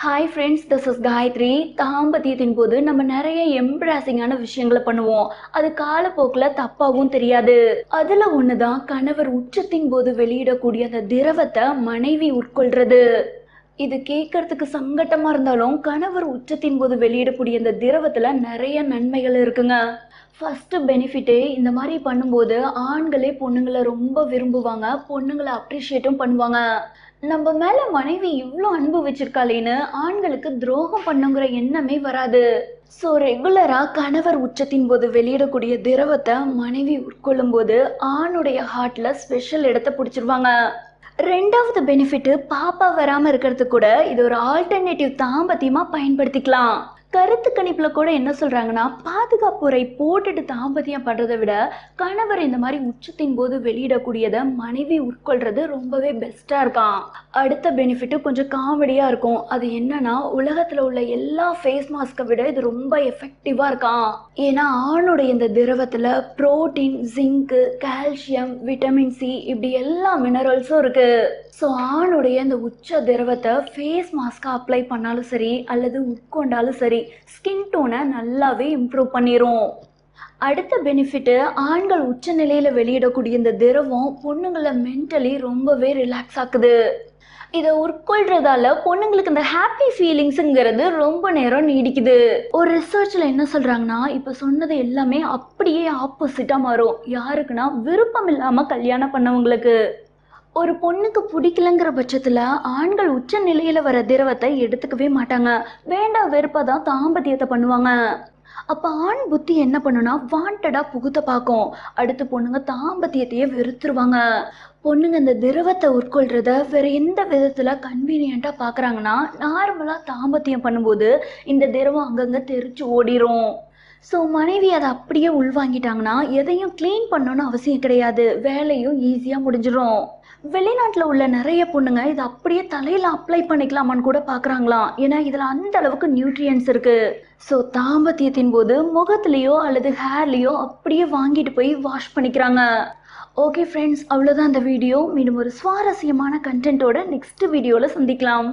Hi friends, this is Gayathri. தாம்பத்தியத்தின் போது நம்ம நிறைய எம்ப்ராசிங்கான விஷயங்களை பண்ணுவோம். அது காலப்போக்கில் தப்பாகவும் தெரியாது. அதில் ஒன்று தான் கணவர் உச்சத்தின் போது வெளியிடக்கூடிய அந்த திரவத்தை மனைவி உட்கொள்றது. இது கேட்கறதுக்கு சங்கட்டமா இருந்தாலும் கணவர் உச்சத்தின் போது வெளியிடக்கூடிய இந்த திரவத்துல நிறைய நன்மைகள் இருக்குங்க. ஃபர்ஸ்ட் பெனிஃபிட்டே இந்த மாதிரி பண்ணும்போது ஆண்களே பொண்ணுங்களை ரொம்ப விரும்புவாங்க, பொண்ணுங்களை அப்ரிஷியேட்டும் பண்ணுவாங்க. நம்ம மேல மனைவி இவ்வளோ அன்பு வச்சிருக்காளேன்னு ஆண்களுக்கு துரோகம் பண்ணுங்கிற எண்ணமே வராது. ஸோ ரெகுலரா கணவர் உச்சத்தின் போது வெளியிடக்கூடிய திரவத்தை மனைவி உட்கொள்ளும் போது ஆணுடைய ஹார்ட்ல ஸ்பெஷல் இடத்தை பிடிச்சிருவாங்க. ரெண்டாவது பெனிஃபிட், பாப்பா வராம இருக்கிறதுக்கு கூட இது ஒரு ஆல்டர்னேட்டிவ் தாம்பத்தியமா பயன்படுத்திக்கலாம். கருத்து கணிப்புல கூட என்ன சொல்றாங்கன்னா, பாதுகாப்பு உரை போட்டுட்டு தாம்பத்தியம் பண்றதை விட கணவர் இந்த மாதிரி உச்சத்தின் போது வெளியிடக்கூடியதை மனைவி உட்கொள்றது ரொம்பவே பெஸ்டா இருக்கான். அடுத்த பெனிஃபிட் கொஞ்சம் காமெடியா இருக்கும். அது என்னன்னா, உலகத்துல உள்ள எல்லா ஃபேஸ் மாஸ்கை விட இது ரொம்ப எஃபெக்டிவா இருக்கான். ஏன்னா ஆணுடைய இந்த திரவத்துல protein, zinc, calcium, vitamin C இப்படி எல்லா மினரல்ஸும் இருக்கு. ஸோ ஆணுடைய இந்த உச்ச திரவத்தை ஃபேஸ் மாஸ்காக அப்ளை பண்ணாலும் சரி அல்லது உட்கொண்டாலும் சரி ஸ்கின் டோனை நல்லாவே இம்ப்ரூவ் பண்ணிடும். அடுத்த பெனிஃபிட்டு, ஆண்கள் உச்ச நிலையில் வெளியிடக்கூடிய இந்த திரவம் பொண்ணுங்களை மென்டலி ரொம்பவே ரிலாக்ஸ் ஆக்குது. இதை உட்கொள்றதால பொண்ணுங்களுக்கு இந்த ஹாப்பி ஃபீலிங்ஸுங்கிறது ரொம்ப நேரம் நீடிக்குது. ஒரு ரிசர்ச்சில் என்ன சொல்கிறாங்கன்னா, இப்போ சொன்னது எல்லாமே அப்படியே ஆப்போசிட்டாக மாறும். யாருக்குன்னா விருப்பம் இல்லாமல் கல்யாணம் பண்ணவங்களுக்கு. ஒரு பொண்ணுக்கு பிடிக்கலங்கிற பட்சத்தில் ஆண்கள் உச்ச நிலையில் வர திரவத்தை எடுத்துக்கவே மாட்டாங்க. வேண்டாம் வெறுப்பாக தான் தாம்பத்தியத்தை பண்ணுவாங்க. அப்போ ஆண் புத்தி என்ன பண்ணுனா, வாண்டடாக புகுத்த பார்க்கும். அடுத்து பொண்ணுங்க தாம்பத்தியத்தையே வெறுத்துருவாங்க. பொண்ணுங்க இந்த திரவத்தை உட்கொள்றத வேற எந்த விதத்தில் கன்வீனியண்ட்டாக பார்க்குறாங்கன்னா, நார்மலாக தாம்பத்தியம் பண்ணும்போது இந்த திரவம் அங்கங்கே தெரிச்சு ஓடிரும். ஸோ மனைவி அதை அப்படியே உள்வாங்கிட்டாங்கன்னா எதையும் க்ளீன் பண்ணணும்னு அவசியம் கிடையாது, வேலையும் ஈஸியாக முடிஞ்சிடும். வெளிநாட்டில் உள்ள நிறைய பொண்ணுங்க இதை அப்படியே தலையில் அப்ளை பண்ணிக்கலாமான்னு கூட பார்க்குறாங்களாம். ஏன்னா இதில் அந்த அளவுக்கு நியூட்ரியன்ஸ் இருக்குது. ஸோ தாம்பத்தியத்தின் போது முகத்துலேயோ அல்லது ஹேர்லேயோ அப்படியே வாங்கிட்டு போய் வாஷ் பண்ணிக்கிறாங்க. ஓகே ஃப்ரெண்ட்ஸ், அவ்வளோதான் இந்த வீடியோ. மீண்டும் ஒரு சுவாரஸ்யமான கண்டென்ட்டோட நெக்ஸ்ட் வீடியோவில் சந்திக்கலாம்.